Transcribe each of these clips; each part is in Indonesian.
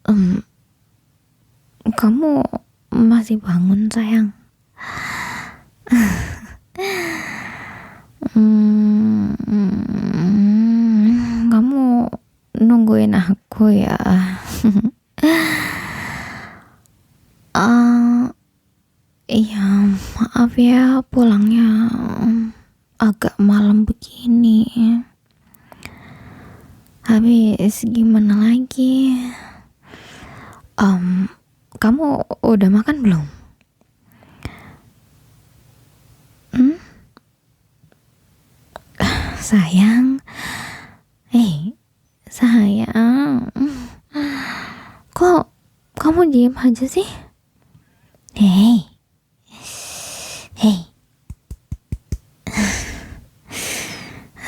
em, kamu masih bangun sayang? Kamu nungguin aku ya? Iya, maaf ya pulangnya agak malam begini. Habis gimana lagi? Kamu udah makan belum? Sayang, sayang, kok kamu diem aja sih? Hei,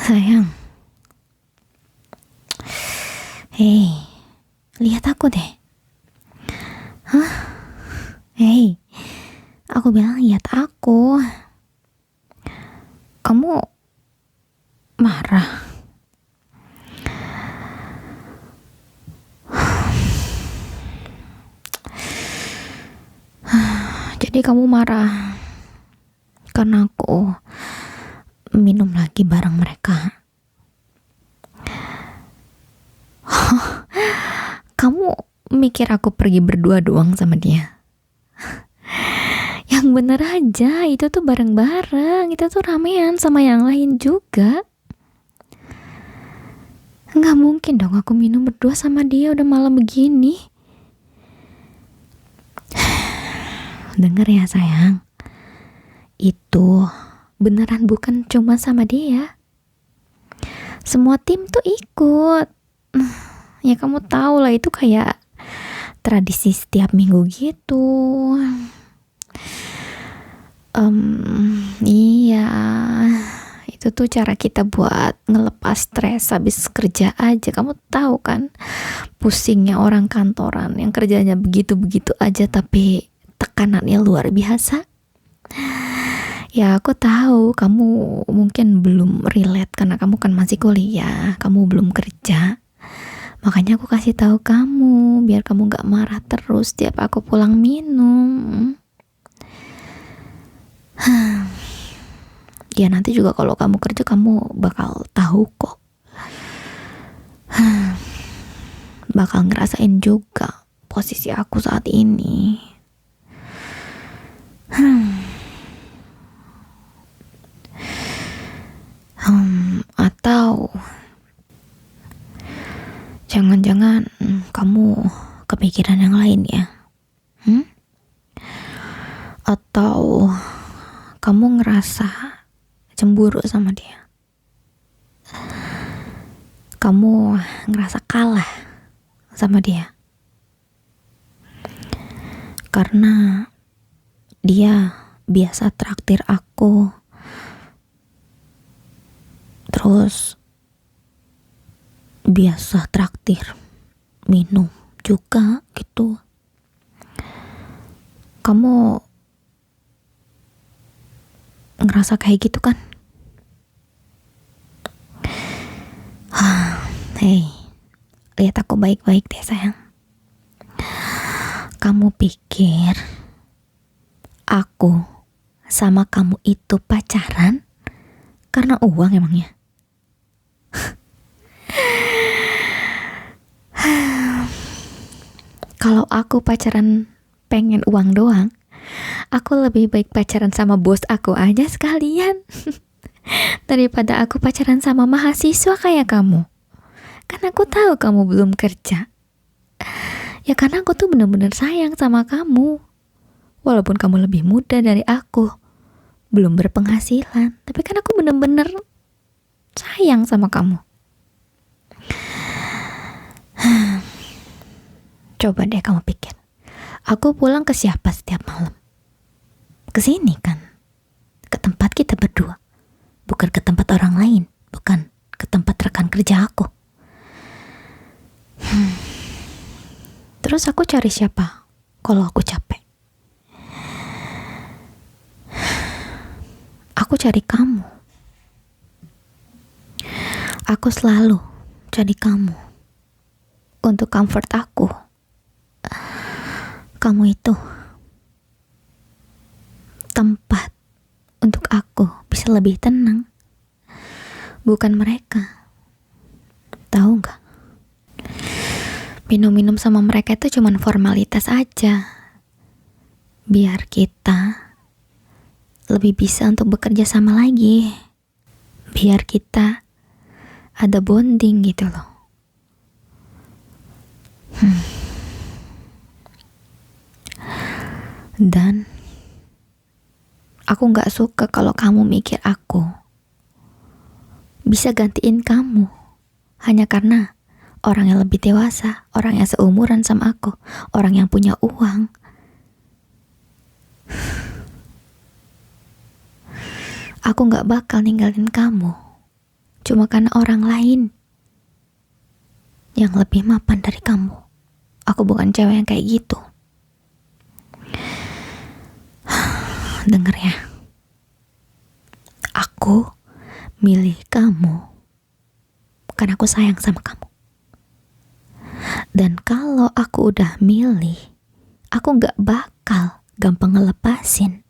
sayang, lihat aku deh. Aku bilang lihat aku. Kamu marah? Jadi kamu marah karena aku minum lagi bareng mereka. Kamu mikir aku pergi berdua doang sama dia? Yang bener aja, itu tuh bareng-bareng, itu tuh ramean sama yang lain juga. Nggak mungkin dong aku minum berdua sama dia udah malam begini. Dengar ya sayang, itu beneran bukan cuma sama dia. Semua tim tuh ikut. Ya kamu tahu lah, itu kayak tradisi setiap minggu gitu. Iya, itu tuh cara kita buat ngelepas stres habis kerja aja. Kamu tahu kan pusingnya orang kantoran yang kerjanya begitu-begitu aja tapi tekanannya luar biasa. Ya aku tahu kamu mungkin belum relate karena kamu kan masih kuliah, kamu belum kerja. Makanya aku kasih tahu kamu biar kamu gak marah terus tiap aku pulang minum. Ya nanti juga kalau kamu kerja kamu bakal tahu kok. Bakal ngerasain juga posisi aku saat ini. Atau jangan-jangan kamu kepikiran yang lain ya? Atau kamu ngerasa cemburu sama dia? Kamu ngerasa kalah sama dia karena dia biasa traktir aku, terus biasa traktir minum juga gitu. Kamu ngerasa kayak gitu kan? Lihat aku baik-baik deh sayang. Kamu pikir aku sama kamu itu pacaran karena uang emangnya? Kalau aku pacaran pengen uang doang, aku lebih baik pacaran sama bos aku aja sekalian daripada aku pacaran sama mahasiswa kayak kamu. Karena aku tahu kamu belum kerja. Ya karena aku tuh bener-bener sayang sama kamu. Walaupun kamu lebih muda dari aku, belum berpenghasilan, tapi kan aku bener-bener sayang sama kamu. Coba deh kamu pikir, aku pulang ke siapa setiap malam? Ke sini kan, ke tempat kita berdua, bukan ke tempat orang lain, bukan ke tempat rekan kerja aku. Terus aku cari siapa kalau aku capek? Aku cari kamu. Aku selalu jadi kamu untuk comfort aku. Kamu itu tempat untuk aku bisa lebih tenang, bukan mereka. Tahu nggak? Minum-minum sama mereka itu cuman formalitas aja, biar kita lebih bisa untuk bekerja sama lagi, biar kita ada bonding gitu loh. Dan aku nggak suka kalau kamu mikir aku bisa gantiin kamu hanya karena orang yang lebih dewasa, orang yang seumuran sama aku, orang yang punya uang. Aku gak bakal ninggalin kamu cuma karena orang lain yang lebih mapan dari kamu. Aku bukan cewek yang kayak gitu. Dengar ya, aku milih kamu karena aku sayang sama kamu. Dan kalau aku udah milih, aku gak bakal gampang ngelepasin.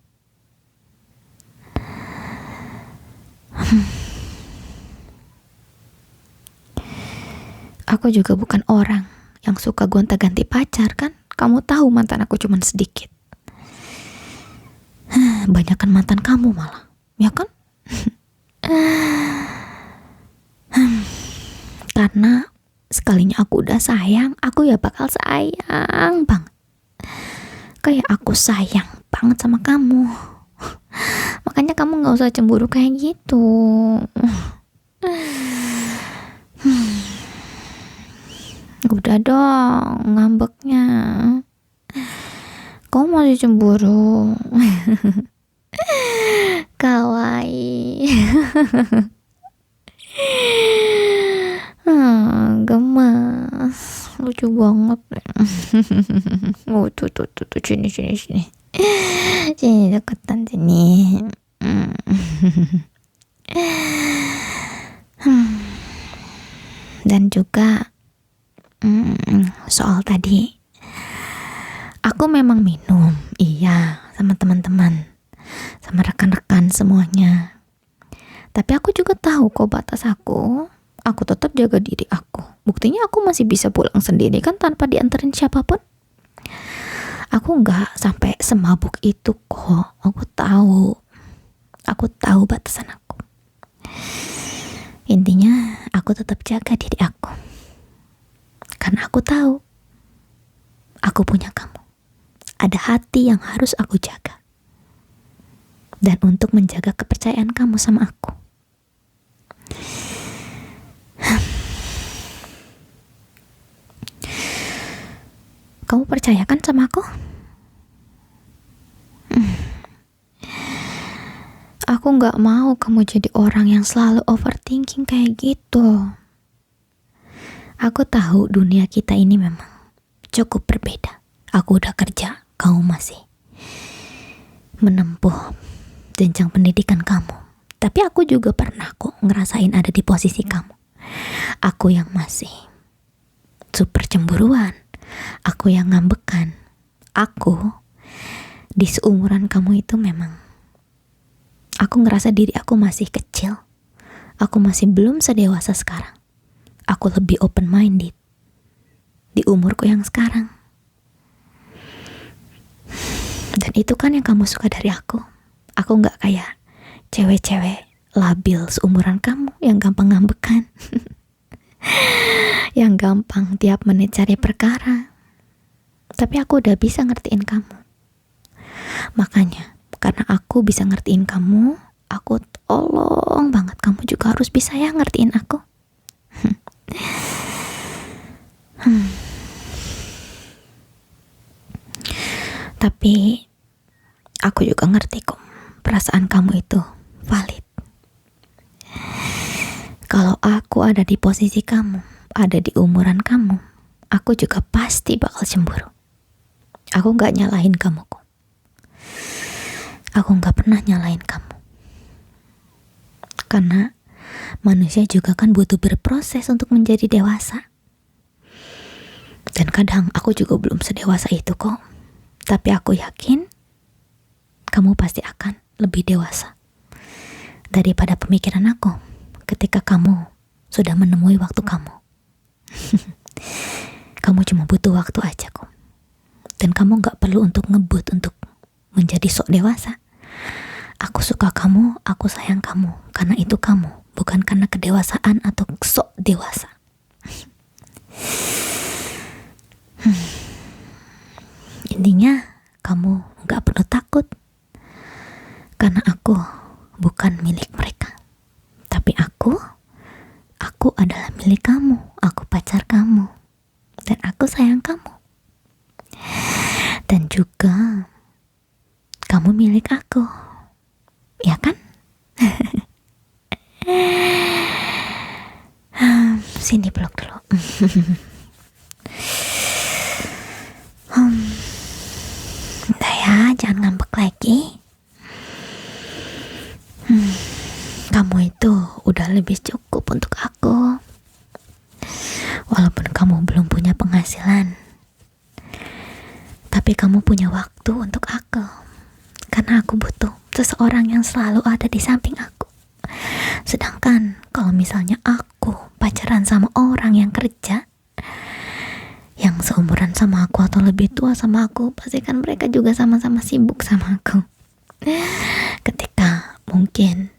Aku juga bukan orang yang suka gonta-ganti pacar kan. Kamu tahu mantan aku cuman sedikit. Banyakan mantan kamu malah, ya kan? Karena sekalinya aku udah sayang, aku ya bakal sayang banget. Kayak aku sayang banget sama kamu. Makanya kamu gak usah cemburu kayak gitu. Udah dong ngambeknya. Kamu masih cemburu. Kawaii. Gemas. Lucu banget. Oh tuh sini. Sini deketan sini. Dan juga soal tadi, aku memang minum, iya, sama teman-teman, sama rekan-rekan semuanya. Tapi aku juga tahu kok batas aku. Aku tetap jaga diri aku. Buktinya aku masih bisa pulang sendiri kan tanpa dianterin siapapun. Aku nggak sampai semabuk itu kok. Aku tahu batasan aku. Intinya aku tetap jaga diri aku. Karena aku tahu aku punya kamu. Ada hati yang harus aku jaga. Dan untuk menjaga kepercayaan kamu sama aku. Kamu percaya kan sama aku? Aku gak mau kamu jadi orang yang selalu overthinking kayak gitu. Aku tahu dunia kita ini memang cukup berbeda. Aku udah kerja, kamu masih menempuh jenjang pendidikan kamu. Tapi aku juga pernah kok ngerasain ada di posisi kamu. Aku yang masih super cemburuan. Aku yang ngambekan. Aku di seumuran kamu itu memang aku ngerasa diri aku masih kecil. Aku masih belum sedewasa sekarang. Aku lebih open minded di umurku yang sekarang. Dan itu kan yang kamu suka dari aku. Aku gak kayak cewek-cewek labil seumuran kamu yang gampang ngambekan. Yang gampang tiap menit cari perkara. Tapi aku udah bisa ngertiin kamu. Makanya karena aku bisa ngertiin kamu, aku tolong banget kamu juga harus bisa ya ngertiin aku. Tapi aku juga ngerti kok perasaan kamu itu valid. Kalau aku ada di posisi kamu, ada di umuran kamu, aku juga pasti bakal cemburu. Aku gak nyalahin kamu kok. Aku gak pernah nyalahin kamu. Karena manusia juga kan butuh berproses untuk menjadi dewasa. Dan kadang aku juga belum sedewasa itu kok. Tapi aku yakin kamu pasti akan lebih dewasa daripada pemikiran aku ketika kamu sudah menemui waktu kamu. Kamu cuma butuh waktu aja kok. Dan kamu gak perlu untuk ngebut untuk menjadi sok dewasa. Aku suka kamu, aku sayang kamu karena itu kamu, bukan karena kedewasaan atau sok dewasa. Intinya kamu gak perlu takut karena aku bukan milik mereka. Tapi aku adalah milik kamu. Aku pacar kamu dan aku sayang kamu. Dan juga kamu milik aku, ya kan? Sini peluk dulu. Udah ya, jangan ngambek lagi. Kamu itu udah lebih cukup untuk aku. Walaupun kamu belum punya penghasilan, tapi kamu punya waktu untuk aku. Karena aku butuh seseorang yang selalu ada di samping aku. Sedangkan kalau misalnya aku pacaran sama orang yang kerja, yang seumuran sama aku atau lebih tua sama aku, pasti kan mereka juga sama-sama sibuk sama aku. Ketika mungkin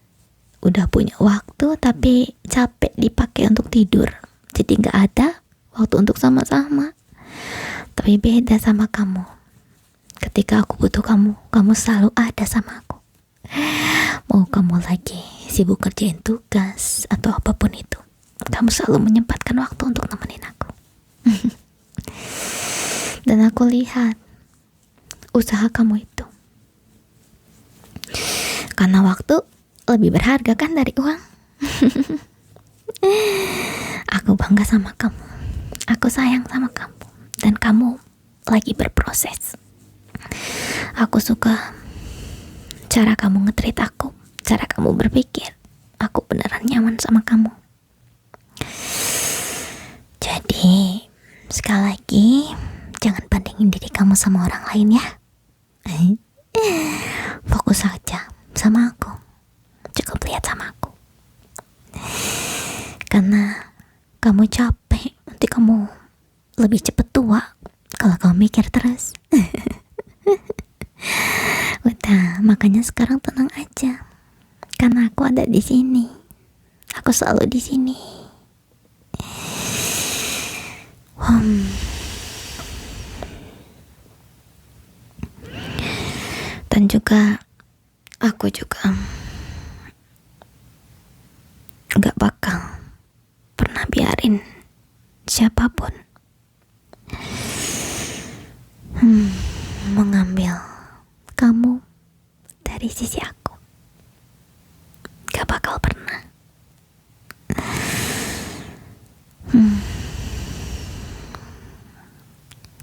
udah punya waktu tapi capek dipakai untuk tidur, jadi gak ada waktu untuk sama-sama. Tapi beda sama kamu. Ketika aku butuh kamu, kamu selalu ada sama aku. Mau kamu lagi sibuk kerjain tugas atau apapun itu, kamu selalu menyempatkan waktu untuk nemenin aku. Dan aku lihat usaha kamu itu. Karena waktu lebih berharga kan dari uang. Aku bangga sama kamu. Aku sayang sama kamu. Dan kamu lagi berproses. Aku suka cara kamu nge-treat aku, cara kamu berpikir. Aku beneran nyaman sama kamu. Jadi sekali lagi, jangan bandingin diri kamu sama orang lain ya. Fokus saja sama aku. Cukup lihat sama aku. Karena kamu capek, nanti kamu lebih cepat tua kalau kamu mikir terus. Udah, makanya sekarang tenang aja. Karena aku ada di sini. Aku selalu di sini. Dan juga aku juga gak bakal pernah biarin siapapun mengambil kamu dari sisi aku. Gak bakal pernah.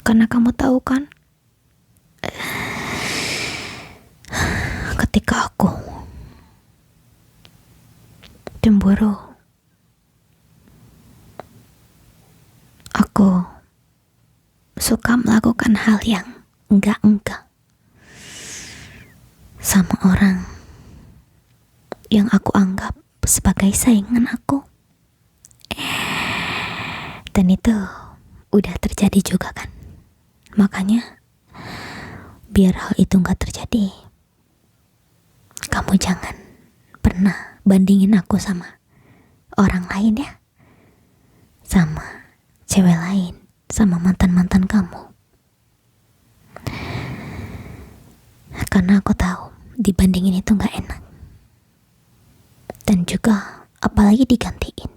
Karena kamu tahu kan, ketika aku cemburu, aku suka melakukan hal yang enggak sama orang yang aku anggap sebagai saingan aku. Dan itu udah terjadi juga kan. Makanya biar hal itu gak terjadi, kamu jangan pernah bandingin aku sama orang lain ya. Sama cewek lain, sama mantan-mantan kamu. Karena aku tahu dibandingin itu gak enak. Dan juga apalagi digantiin.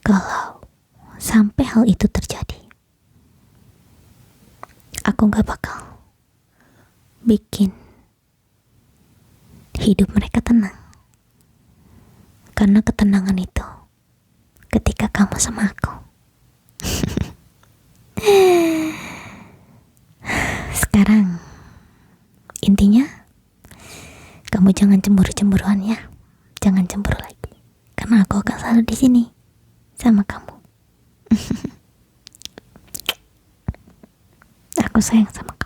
Kalau sampai hal itu terjadi, aku gak bakal bikin hidup mereka tenang. Karena ketenangan itu ketika kamu sama aku. Sekarang intinya kamu jangan cemburu-cemburuan ya. Jangan cemburu lagi. selalu di sini sama kamu. Aku sayang sama kamu.